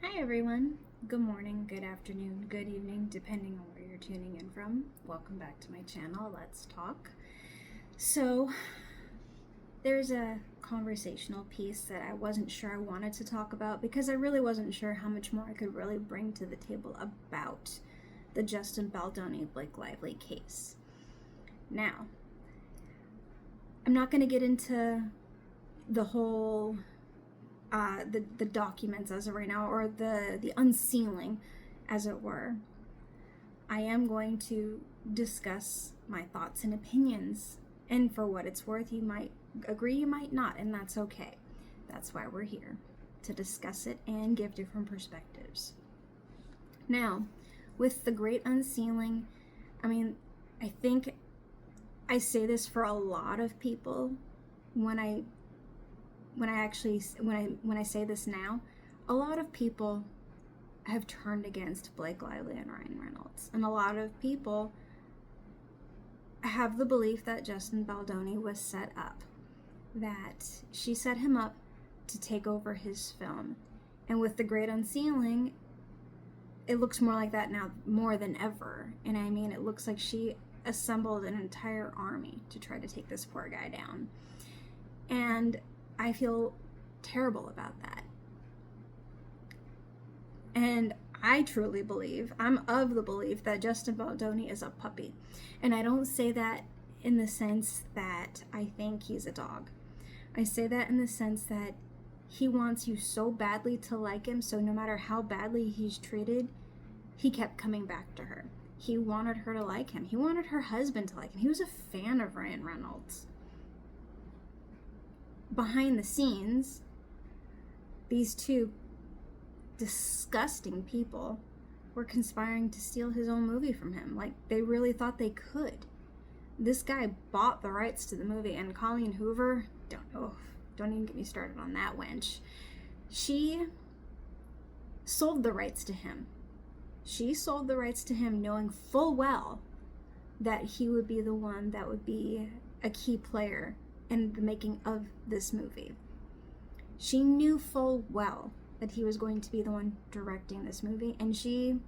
Hi everyone. Good morning, good afternoon, good evening, depending on where you're tuning in from. Welcome back to my channel, Let's Talk. So, there's a conversational piece that I wasn't sure I wanted to talk about because I really wasn't sure how much more I could really bring to the table about the Justin Baldoni Blake Lively case. Now, I'm not going to get into the whole the documents as of right now, or the unsealing, as it were. I am going to discuss my thoughts and opinions, and for what it's worth, you might agree, you might not, and that's okay. That's why we're here, to discuss it and give different perspectives. Now, with the great unsealing, I think I say this for a lot of people when I say this now. A lot of people have turned against Blake Lively and Ryan Reynolds, and a lot of people have the belief that Justin Baldoni was set up, that she set him up to take over his film. And with the great unsealing, it looks more like that now more than ever. And it looks like she assembled an entire army to try to take this poor guy down. And I feel terrible about that. And I truly believe, I'm of the belief that Justin Baldoni is a puppy. And I don't say that in the sense that I think he's a dog. I say that in the sense that he wants you so badly to like him, so no matter how badly he's treated, he kept coming back to her. He wanted her to like him. He wanted her husband to like him. He was a fan of Ryan Reynolds. Behind the scenes, these two disgusting people were conspiring to steal his own movie from him. Like, they really thought they could. This guy bought the rights to the movie, and Colleen Hoover, don't even get me started on that wench. She sold the rights to him. She sold the rights to him knowing full well that he would be the one that would be a key player in the making of this movie. She knew full well that he was going to be the one directing this movie, and she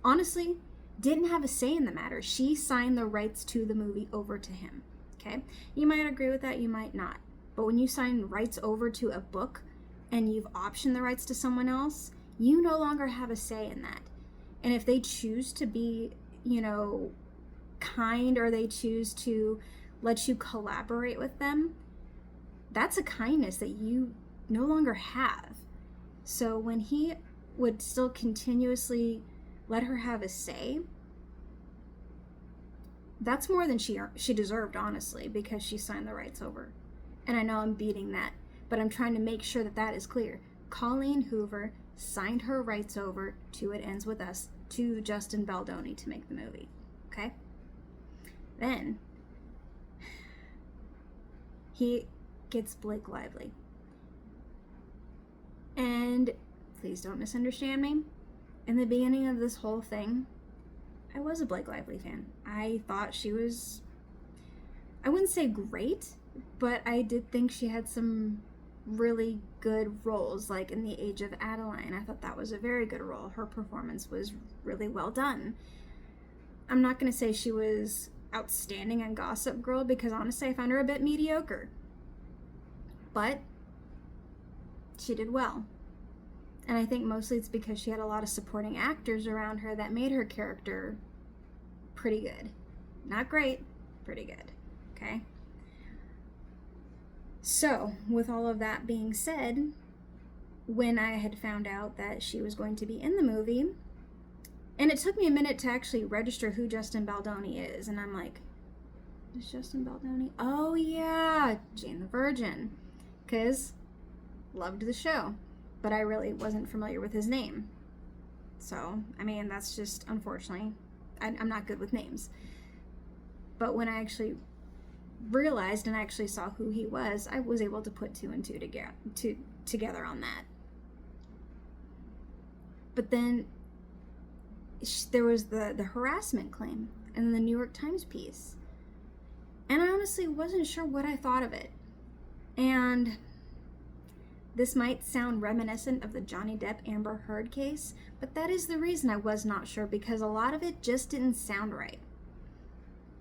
honestly didn't have a say in the matter. She signed the rights to the movie over to him. Okay? You might agree with that, you might not. But when you sign rights over to a book and you've optioned the rights to someone else, you no longer have a say in that. And if they choose to be, kind, or they choose to let you collaborate with them, that's a kindness that you no longer have. So when he would still continuously let her have a say, that's more than she deserved, honestly, because she signed the rights over. And I know I'm beating that, but I'm trying to make sure that that is clear. Colleen Hoover signed her rights over to It Ends With Us to Justin Baldoni to make the movie. Okay? Then he gets Blake Lively. And please don't misunderstand me. In the beginning of this whole thing, I was a Blake Lively fan. I thought she was, I wouldn't say great, but I did think she had some really good roles, like in The Age of Adeline. I thought that was a very good role. Her performance was really well done. I'm not going to say she was outstanding in Gossip Girl, because honestly I found her a bit mediocre. But she did well. And I think mostly it's because she had a lot of supporting actors around her that made her character pretty good. Not great, pretty good. Okay? So, with all of that being said, when I had found out that she was going to be in the movie, and it took me a minute to actually register who Justin Baldoni is, and I'm like, is Justin Baldoni? Oh yeah, Jane the Virgin. Because loved the show, but I really wasn't familiar with his name. So, that's just, unfortunately, I'm not good with names. But when I actually realized and actually saw who he was, I was able to put two and two together on that. But then there was the harassment claim in the New York Times piece. And I honestly wasn't sure what I thought of it. And This might sound reminiscent of the Johnny Depp Amber Heard case, but that is the reason I was not sure, because a lot of it just didn't sound right.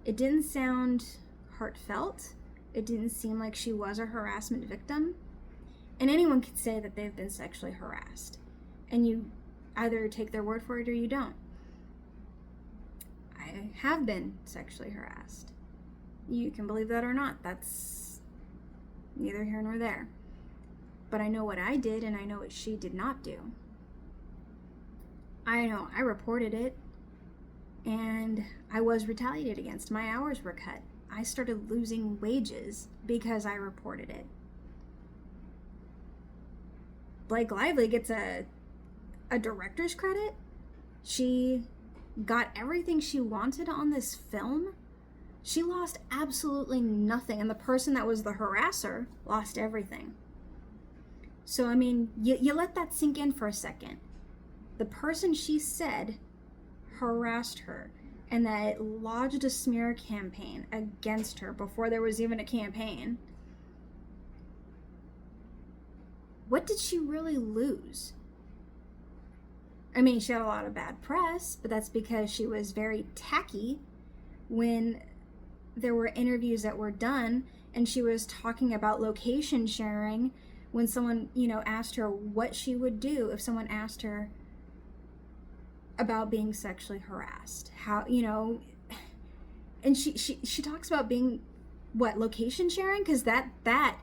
It didn't sound heartfelt. It didn't seem like she was a harassment victim. And anyone could say that they've been sexually harassed. And you either take their word for it or you don't. I have been sexually harassed. You can believe that or not. That's neither here nor there. But I know what I did, and I know what she did not do. I know I reported it, and I was retaliated against. My hours were cut. I started losing wages because I reported it. Blake Lively gets a director's credit. She got everything she wanted on this film. She lost absolutely nothing, and the person that was the harasser lost everything. So, I mean, you let that sink in for a second. The person she said harassed her and that lodged a smear campaign against her before there was even a campaign. What did she really lose? I mean, she had a lot of bad press, but that's because she was very tacky when there were interviews that were done and she was talking about location sharing when someone, asked her what she would do if someone asked her about being sexually harassed. How, and she talks about being, location sharing? Because that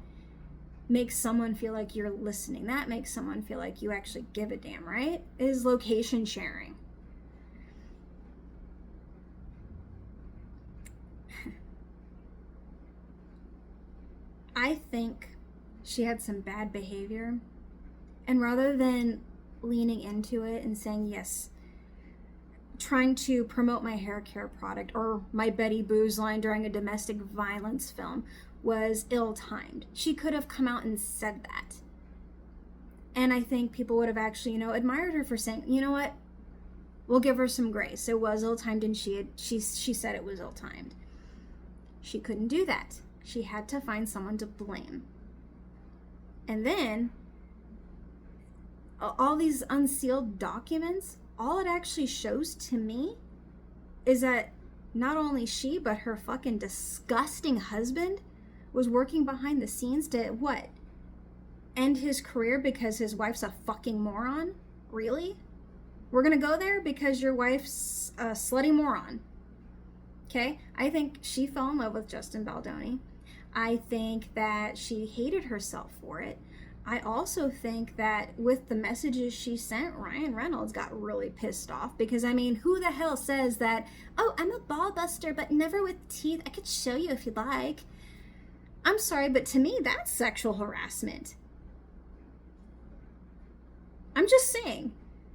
makes someone feel like you're listening. That makes someone feel like you actually give a damn, right? Is location sharing. I think she had some bad behavior, and rather than leaning into it and saying, yes, trying to promote my hair care product or my Betty Boos line during a domestic violence film was ill-timed. She could have come out and said that. And I think people would have actually, admired her for saying, you know what, we'll give her some grace. It was ill-timed, and she said it was ill-timed. She couldn't do that. She had to find someone to blame. And then, all these unsealed documents, all it actually shows to me is that not only she, but her fucking disgusting husband was working behind the scenes to, what? End his career because his wife's a fucking moron? Really? We're gonna go there because your wife's a slutty moron. Okay? I think she fell in love with Justin Baldoni. I think that she hated herself for it. I also think that with the messages she sent, Ryan Reynolds got really pissed off because, I mean, who the hell says that, oh, I'm a ball buster, but never with teeth. I could show you if you'd like. I'm sorry, but to me, that's sexual harassment. I'm just saying.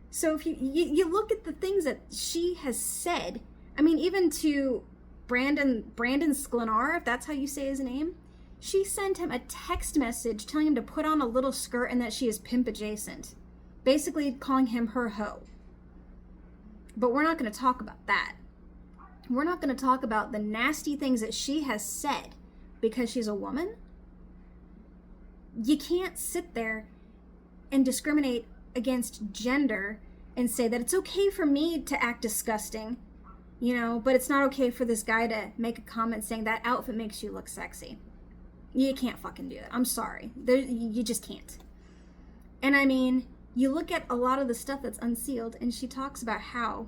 So if you look at the things that she has said, I mean, even to Brandon Sklenar, if that's how you say his name, she sent him a text message telling him to put on a little skirt and that she is pimp adjacent. Basically calling him her hoe. But we're not going to talk about that. We're not going to talk about the nasty things that she has said because she's a woman. You can't sit there and discriminate against gender and say that it's okay for me to act disgusting, but it's not okay for this guy to make a comment saying that outfit makes you look sexy. You can't fucking do that. I'm sorry. You just can't. And I mean, you look at a lot of the stuff that's unsealed, and she talks about how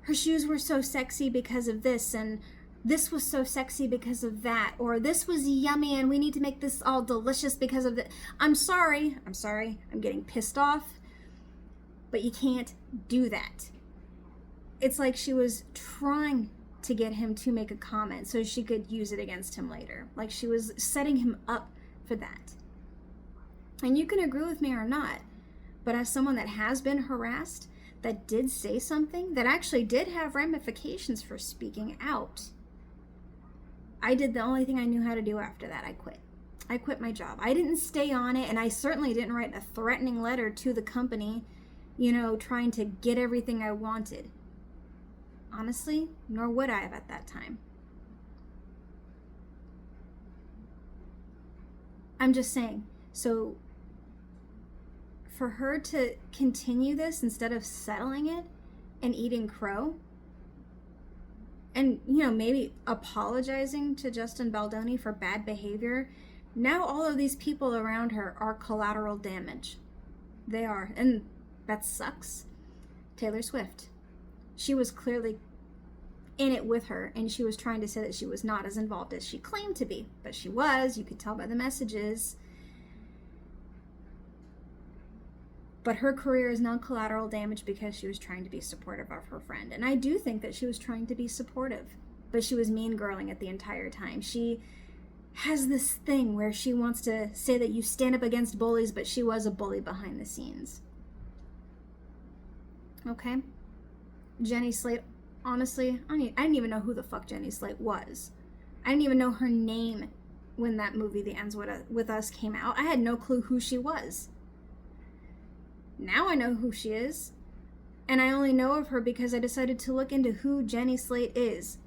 her shoes were so sexy because of this, and this was so sexy because of that, or this was yummy and we need to make this all delicious because of that. I'm sorry. I'm getting pissed off. But you can't do that. It's like she was trying to get him to make a comment so she could use it against him later. Like she was setting him up for that. And you can agree with me or not, but as someone that has been harassed, that did say something, that actually did have ramifications for speaking out, I did the only thing I knew how to do after that. I quit. I quit my job. I didn't stay on it, and I certainly didn't write a threatening letter to the company, trying to get everything I wanted. Honestly, nor would I have at that time. I'm just saying. So for her to continue this instead of settling it and eating crow, and, you know, maybe apologizing to Justin Baldoni for bad behavior, now all of these people around her are collateral damage. They are, and that sucks. Taylor Swift. She was clearly in it with her, and she was trying to say that she was not as involved as she claimed to be, but she was. You could tell by the messages. But her career is now collateral damage because she was trying to be supportive of her friend. And I do think that she was trying to be supportive, but she was mean girling it the entire time. She has this thing where she wants to say that you stand up against bullies, but she was a bully behind the scenes. Okay? Jenny Slate, honestly, I didn't even know who the fuck Jenny Slate was. I didn't even know her name when that movie, The Ends With Us, came out. I had no clue who she was. Now I know who she is, and I only know of her because I decided to look into who Jenny Slate is.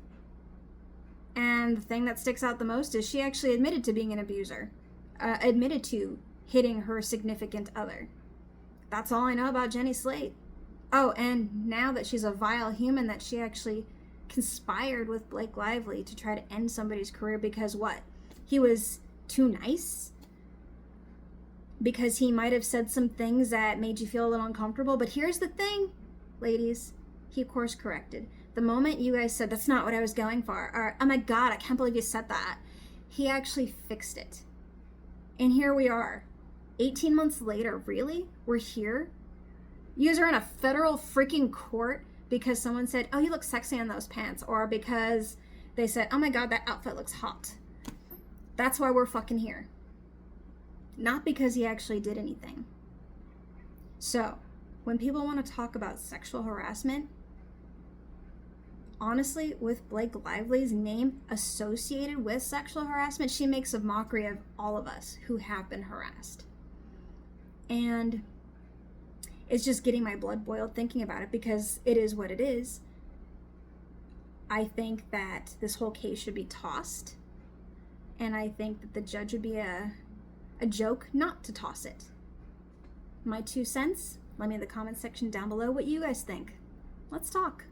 And the thing that sticks out the most is she actually admitted to being an abuser, admitted to hitting her significant other. That's all I know about Jenny Slate. Oh, and now that she's a vile human, that she actually conspired with Blake Lively to try to end somebody's career because what? He was too nice? Because he might have said some things that made you feel a little uncomfortable. But here's the thing, ladies. He course corrected. The moment you guys said, that's not what I was going for, or, oh my God, I can't believe you said that, he actually fixed it. And here we are. 18 months later, really? We're here? You guys are in a federal freaking court because someone said, oh, you look sexy in those pants, or because they said, oh my God, that outfit looks hot. That's why we're fucking here. Not because he actually did anything. So, when people want to talk about sexual harassment, honestly, with Blake Lively's name associated with sexual harassment, she makes a mockery of all of us who have been harassed. And it's just getting my blood boiled thinking about it because it is what it is. I think that this whole case should be tossed. And I think that the judge would be a joke not to toss it. My 2 cents. Let me in the comment section down below what you guys think. Let's talk.